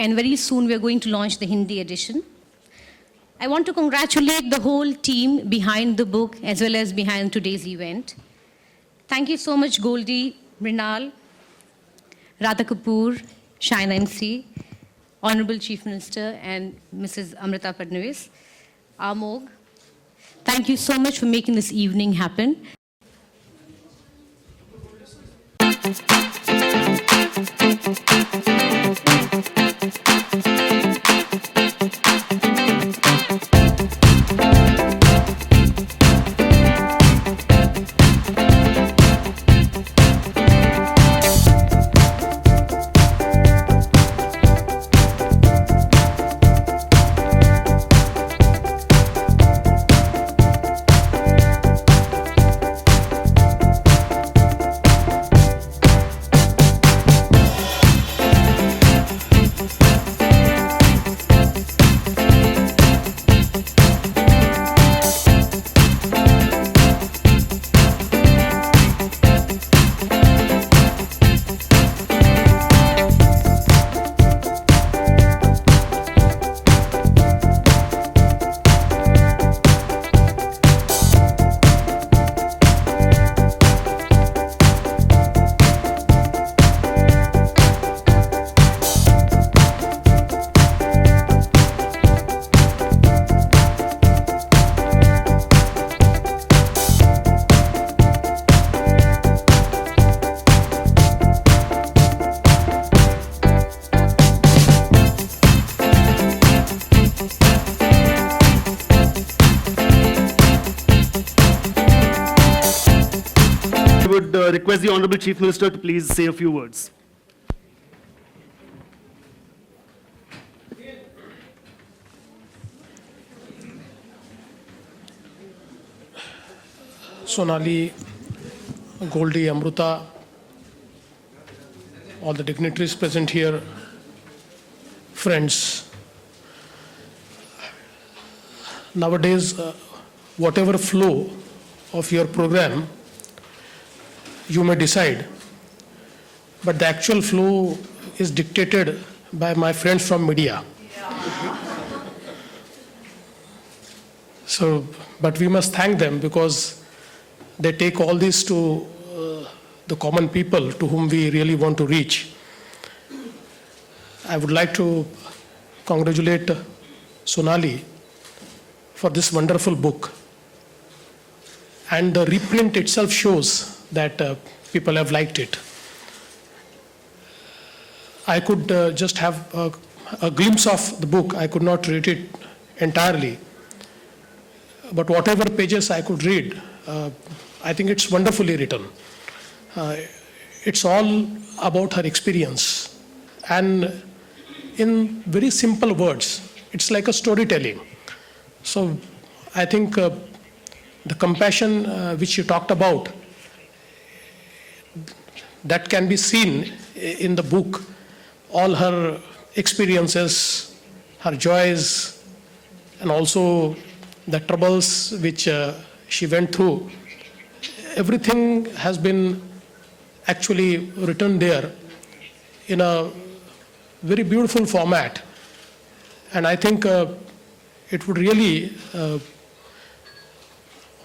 and very soon we're going to launch the Hindi edition. I want to congratulate the whole team behind the book as well as behind today's event. Thank you so much, Goldie, Mrinal, Radha Kapoor, Shaina MC, Honorable Chief Minister, and Mrs. Amrita Fadnavis, Amog. Thank you so much for making this evening happen. Request the Honorable Chief Minister to please say a few words. Sonali, Goldie, Amruta, all the dignitaries present here, friends. Nowadays, whatever flow of your program, you may decide, but the actual flow is dictated by my friends from media. So, but we must thank them because they take all this to the common people to whom we really want to reach. I would like to congratulate Sonali for this wonderful book. And the reprint itself shows that people have liked it. I could just have a glimpse of the book. I could not read it entirely. But whatever pages I could read, I think it's wonderfully written. It's all about her experience. And in very simple words, it's like a storytelling. So I think the compassion which she talked about, that can be seen in the book, all her experiences, her joys, and also the troubles which she went through. Everything has been actually written there in a very beautiful format. And I think it would really,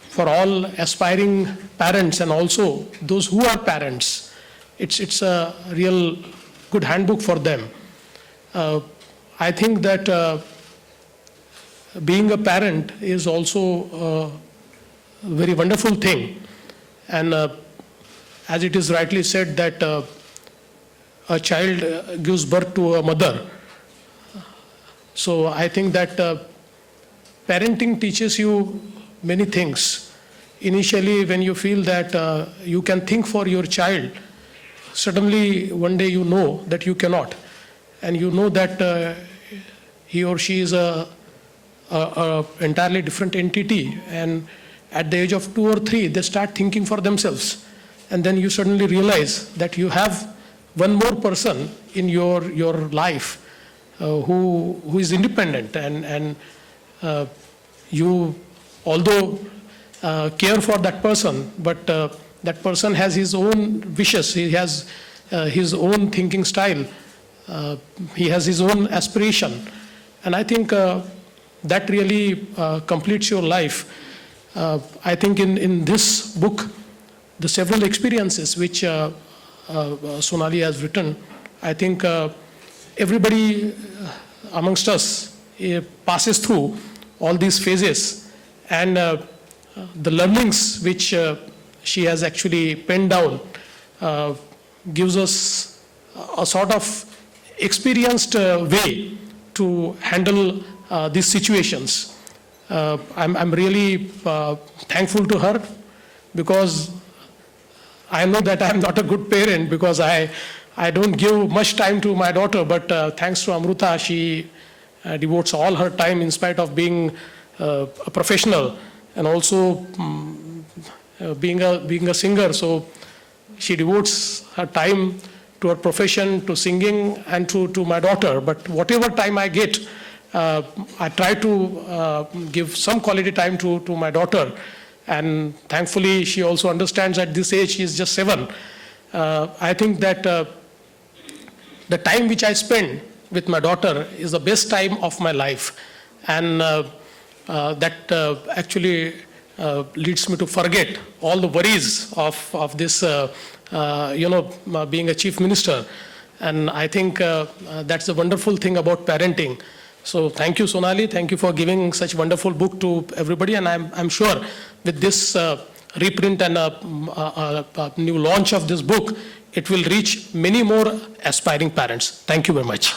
for all aspiring parents and also those who are parents, it's a real good handbook for them. I think that being a parent is also a very wonderful thing. And as it is rightly said that a child gives birth to a mother. So I think that parenting teaches you many things. Initially, when you feel that you can think for your child, suddenly one day you know that you cannot. And you know that he or she is a entirely different entity. And at the age of 2 or 3, they start thinking for themselves. And then you suddenly realize that you have one more person in your life who is independent, and you, although care for that person, but that person has his own wishes, he has his own thinking style. he has his own aspiration. And I think that really completes your life. I think in this book, the several experiences which Sonali has written, I think everybody amongst us passes through all these phases, and the learnings which she has actually penned down gives us a sort of experienced way to handle these situations. I'm really thankful to her, because I know that I'm not a good parent, because I don't give much time to my daughter, but thanks to Amruta, she devotes all her time in spite of being a professional and also being a singer. So she devotes her time to her profession, to singing, and to my daughter. But whatever time I get, I try to give some quality time to my daughter. And thankfully, she also understands at this age, she is just 7. I think that the time which I spend with my daughter is the best time of my life. And that actually leads me to forget all the worries of this, being a chief minister. And I think that's the wonderful thing about parenting. So thank you, Sonali. Thank you for giving such wonderful book to everybody. And I'm sure with this reprint and a new launch of this book, it will reach many more aspiring parents. Thank you very much.